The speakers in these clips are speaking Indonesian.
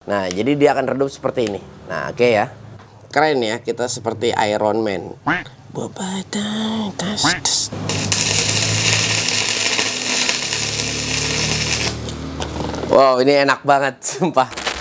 Nah, jadi dia akan redup seperti ini. Nah, oke ya. Keren ya, kita seperti Iron Man. Wow, ini enak banget, sumpah.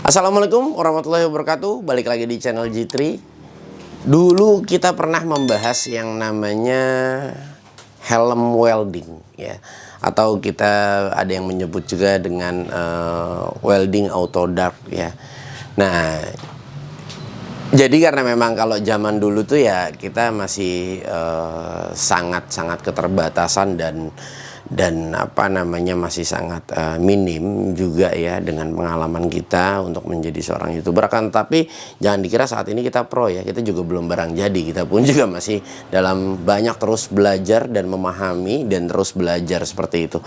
Assalamualaikum warahmatullahi wabarakatuh. Balik lagi di channel G3. Dulu kita pernah membahas yang namanya helm welding ya, atau kita ada yang menyebut juga dengan welding auto dark ya. Nah, jadi karena memang kalau zaman dulu tuh ya kita masih sangat-sangat keterbatasan dan apa namanya masih sangat minim juga ya dengan pengalaman kita untuk menjadi seorang YouTuber kan. Tapi jangan dikira saat ini kita pro ya, kita juga belum barang jadi, kita pun juga masih dalam banyak terus belajar dan memahami dan terus belajar seperti itu.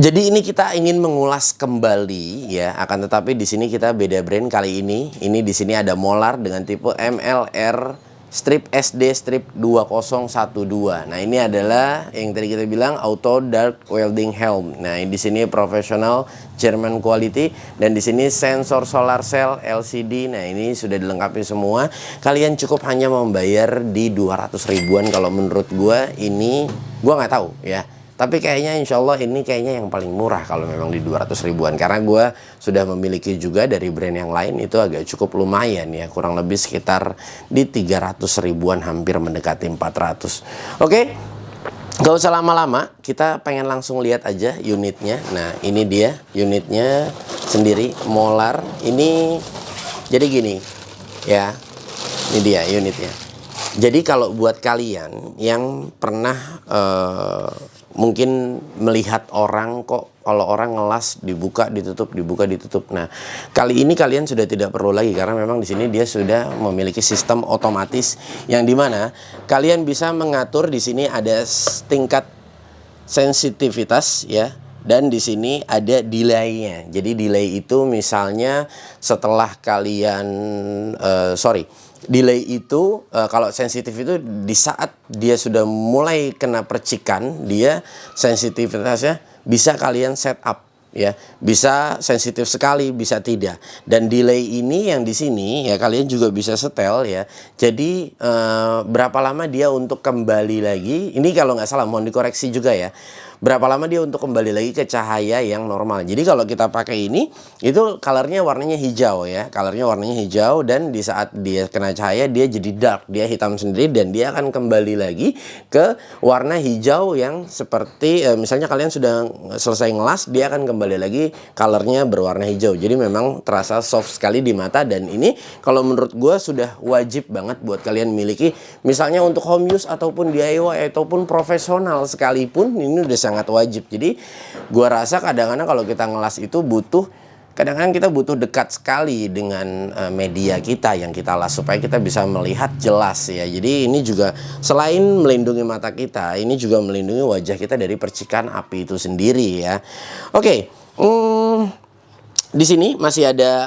Jadi ini kita ingin mengulas kembali ya, akan tetapi di sini kita beda brand kali ini. Ini di sini ada Molar dengan tipe MLR strip SD strip 2012. Nah, ini adalah yang tadi kita bilang auto dark welding helm. Nah, di sini professional German quality dan di sini sensor solar cell LCD. Nah, ini sudah dilengkapi semua. Kalian cukup hanya membayar di 200 ribuan kalau menurut gua. Ini gua nggak tahu ya. Tapi kayaknya insya Allah ini kayaknya yang paling murah kalau memang di 200 ribuan. Karena gue sudah memiliki juga dari brand yang lain itu agak cukup lumayan ya. Kurang lebih sekitar di 300 ribuan, hampir mendekati 400. Oke, gak usah lama-lama, kita pengen langsung lihat aja unitnya. Nah, ini dia unitnya sendiri, Molar. Ini jadi gini ya, ini dia unitnya. Jadi kalau buat kalian yang pernah mungkin melihat orang kok kalau orang ngelas dibuka ditutup dibuka ditutup. Nah, kali ini kalian sudah tidak perlu lagi karena memang di sini dia sudah memiliki sistem otomatis yang dimana kalian bisa mengatur. Di sini ada tingkat sensitivitas ya. Dan di sini ada delay-nya. Jadi delay itu misalnya setelah kalian delay itu kalau sensitif itu di saat dia sudah mulai kena percikan, dia sensitivitasnya bisa kalian set up ya. Bisa sensitif sekali, bisa tidak. Dan delay ini yang di sini ya kalian juga bisa setel ya. Jadi berapa lama dia untuk kembali lagi? Ini kalau nggak salah mohon dikoreksi juga ya. Berapa lama dia untuk kembali lagi ke cahaya yang normal. Jadi kalau kita pakai ini, itu colornya warnanya hijau ya. Colornya warnanya hijau dan di saat dia kena cahaya dia jadi dark. Dia hitam sendiri dan dia akan kembali lagi ke warna hijau yang seperti misalnya kalian sudah selesai ngelas, dia akan kembali lagi colornya berwarna hijau. Jadi memang terasa soft sekali di mata dan ini kalau menurut gue sudah wajib banget buat kalian miliki. Misalnya untuk home use ataupun DIY ataupun profesional sekalipun ini udah sangat wajib. Jadi gua rasa kadang-kadang kalau kita ngelas itu kadang-kadang kita butuh dekat sekali dengan media kita yang kita las supaya kita bisa melihat jelas ya. Jadi ini juga selain melindungi mata kita, ini juga melindungi wajah kita dari percikan api itu sendiri ya. Oke, di sini masih ada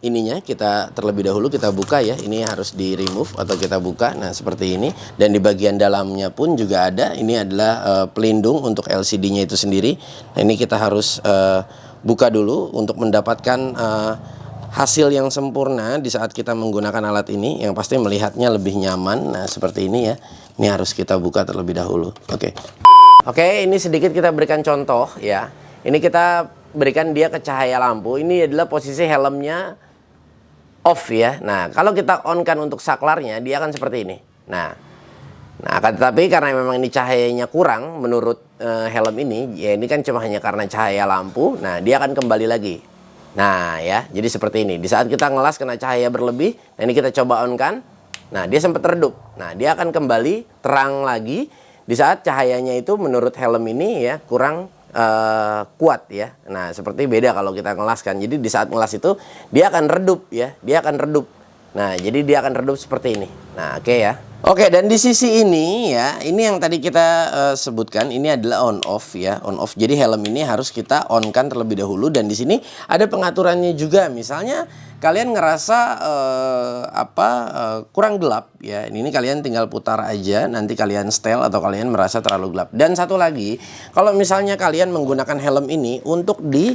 ininya. Kita terlebih dahulu kita buka ya. Ini harus di remove atau kita buka. Nah, seperti ini. Dan di bagian dalamnya pun juga ada. Ini adalah pelindung untuk LCD-nya itu sendiri. Nah, ini kita harus buka dulu untuk mendapatkan hasil yang sempurna di saat kita menggunakan alat ini. Yang pasti melihatnya lebih nyaman. Nah, seperti ini ya. Ini harus kita buka terlebih dahulu. Oke. Oke, ini sedikit kita berikan contoh ya. Ini kita berikan dia ke cahaya lampu. Ini adalah posisi helmnya off ya. Nah, kalau kita on kan untuk saklarnya, dia akan seperti ini. Nah, akan tetapi karena memang ini cahayanya kurang menurut helm ini, ya ini kan cuma hanya karena cahaya lampu. Nah, dia akan kembali lagi. Nah, ya, jadi seperti ini. Di saat kita ngelas kena cahaya berlebih, nah ini kita coba on kan. Nah, dia sempat redup. Nah, dia akan kembali terang lagi di saat cahayanya itu menurut helm ini ya kurang kuat ya. Nah, seperti beda kalau kita ngelas kan. Jadi di saat ngelas itu dia akan redup ya, dia akan redup. Nah, jadi dia akan redup seperti ini. Nah, oke ya. Oke, dan di sisi ini ya, ini yang tadi kita sebutkan, ini adalah on off ya, on off. Jadi helm ini harus kita on kan terlebih dahulu, dan di sini ada pengaturannya juga. Misalnya kalian ngerasa kurang gelap ya, ini kalian tinggal putar aja, nanti kalian setel atau kalian merasa terlalu gelap. Dan satu lagi, kalau misalnya kalian menggunakan helm ini untuk di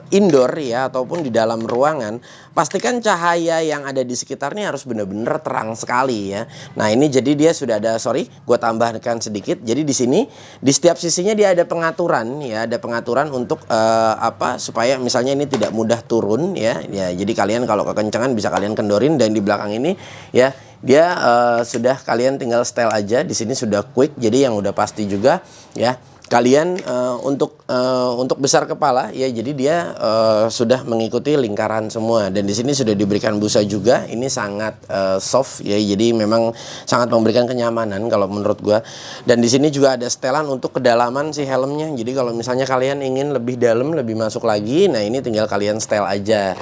indoor ya ataupun di dalam ruangan, pastikan cahaya yang ada di sekitarnya harus benar-benar terang sekali ya. Nah, ini jadi dia sudah ada, gue tambahkan sedikit. Jadi di sini di setiap sisinya dia ada pengaturan ya, ada pengaturan untuk supaya misalnya ini tidak mudah turun ya. Ya, jadi kalian kalau kekencangan bisa kalian kendorin, dan di belakang ini ya dia sudah kalian tinggal setel aja. Di sini sudah quick, jadi yang udah pasti juga ya. Kalian untuk besar kepala ya, jadi dia sudah mengikuti lingkaran semua, dan di sini sudah diberikan busa juga. Ini sangat soft ya, jadi memang sangat memberikan kenyamanan kalau menurut gua. Dan di sini juga ada setelan untuk kedalaman si helmnya. Jadi kalau misalnya kalian ingin lebih dalam, lebih masuk lagi, nah ini tinggal kalian setel aja.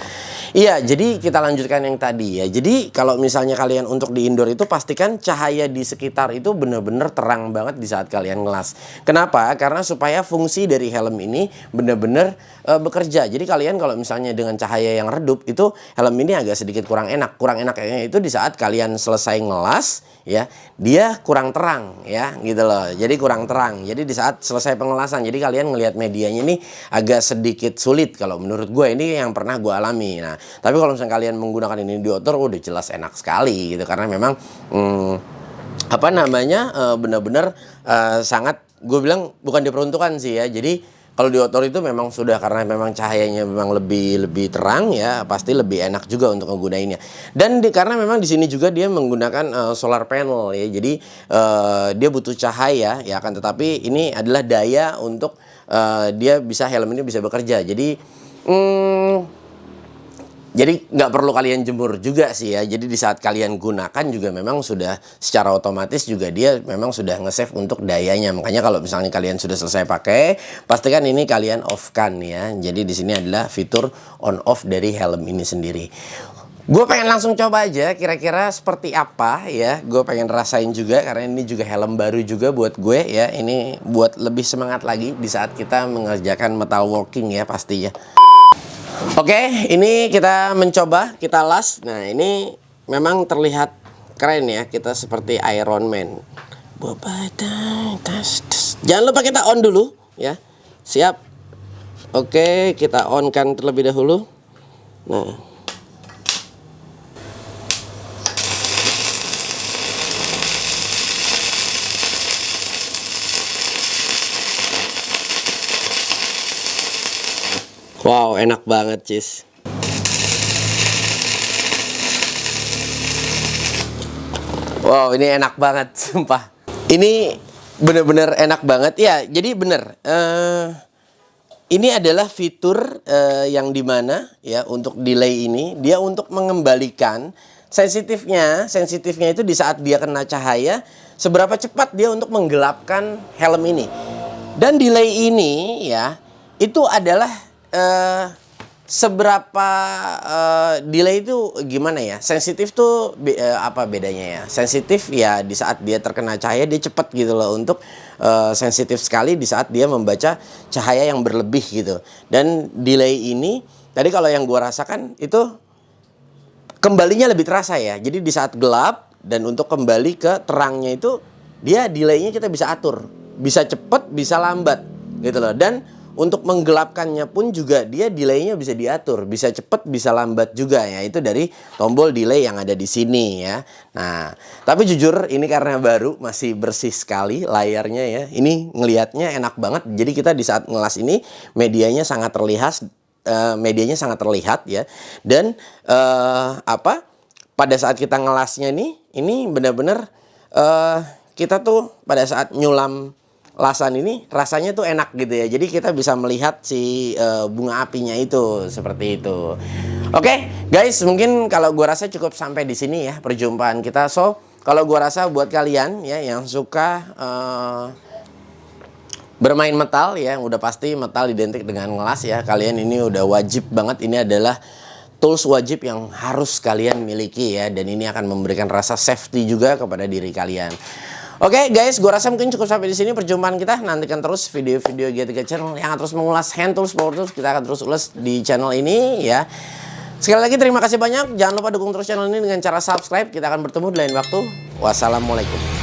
Iya, jadi kita lanjutkan yang tadi ya. Jadi kalau misalnya kalian untuk di indoor itu, pastikan cahaya di sekitar itu benar-benar terang banget di saat kalian ngelas. Kenapa? Karena supaya fungsi dari helm ini benar-benar bekerja. Jadi kalian kalau misalnya dengan cahaya yang redup itu, helm ini agak sedikit kurang enak. Kurang enaknya itu di saat kalian selesai ngelas ya, dia kurang terang ya, gitu loh. Jadi kurang terang. Jadi di saat selesai pengelasan, jadi kalian ngelihat medianya ini agak sedikit sulit kalau menurut gue. Ini yang pernah gue alami. Nah, tapi kalau misalnya kalian menggunakan ini di outdoor, udah jelas enak sekali gitu, karena memang benar-benar sangat, gue bilang bukan diperuntukkan sih ya. Jadi kalau di outdoor itu memang sudah, karena memang cahayanya memang lebih terang ya, pasti lebih enak juga untuk menggunainnya. Dan karena memang di sini juga dia menggunakan solar panel ya, jadi dia butuh cahaya ya, akan tetapi ini adalah daya untuk dia bisa, helm ini bisa bekerja. Jadi nggak perlu kalian jemur juga sih ya. Jadi di saat kalian gunakan juga memang sudah secara otomatis juga dia memang sudah nge-save untuk dayanya. Makanya kalau misalnya kalian sudah selesai pakai, pastikan ini kalian off-kan ya. Jadi di sini adalah fitur on off dari helm ini sendiri. Gue pengen langsung coba aja kira-kira seperti apa ya. Gue pengen rasain juga, karena ini juga helm baru juga buat gue ya. Ini buat lebih semangat lagi di saat kita mengerjakan metal working ya pastinya. Oke, ini kita mencoba, kita las. Nah, ini memang terlihat keren ya, kita seperti Iron Man. Jangan lupa kita on dulu ya. Siap. Oke, kita on kan terlebih dahulu. Nah, wow, enak banget, cis. Wow, ini enak banget, sumpah. Ini bener-bener enak banget ya. Jadi bener, ini adalah fitur yang dimana ya, untuk delay ini dia untuk mengembalikan sensitifnya itu di saat dia kena cahaya, seberapa cepat dia untuk menggelapkan helm ini. Dan delay ini ya, itu adalah seberapa delay itu gimana ya? Sensitif tuh apa bedanya ya? Sensitif ya di saat dia terkena cahaya dia cepet gitu loh, untuk sensitif sekali di saat dia membaca cahaya yang berlebih gitu. Dan delay ini tadi kalau yang gua rasakan itu kembalinya lebih terasa ya. Jadi di saat gelap dan untuk kembali ke terangnya itu, dia delaynya kita bisa atur, bisa cepet bisa lambat gitu loh. Dan untuk menggelapkannya pun juga dia delaynya bisa diatur, bisa cepet bisa lambat juga ya. Itu dari tombol delay yang ada di sini ya. Nah, tapi jujur ini karena baru, masih bersih sekali layarnya ya. Ini ngelihatnya enak banget. Jadi kita di saat ngelas ini medianya sangat terlihat, ya. Dan pada saat kita ngelasnya ini benar-benar kita tuh pada saat nyulam lasan ini rasanya tuh enak gitu ya. Jadi kita bisa melihat si bunga apinya itu seperti itu. Oke, guys, mungkin kalau gua rasa cukup sampai di sini ya perjumpaan kita. So, kalau gua rasa buat kalian ya yang suka bermain metal ya, udah pasti metal identik dengan ngelas ya. Kalian ini udah wajib banget, ini adalah tools wajib yang harus kalian miliki ya, dan ini akan memberikan rasa safety juga kepada diri kalian. Oke guys, gue rasa mungkin cukup sampai di sini perjumpaan kita. Nantikan terus video-video G3 Channel yang akan terus mengulas hand tools, power tools. Kita akan terus ulas di channel ini ya. Sekali lagi terima kasih banyak. Jangan lupa dukung terus channel ini dengan cara subscribe. Kita akan bertemu di lain waktu. Wassalamualaikum.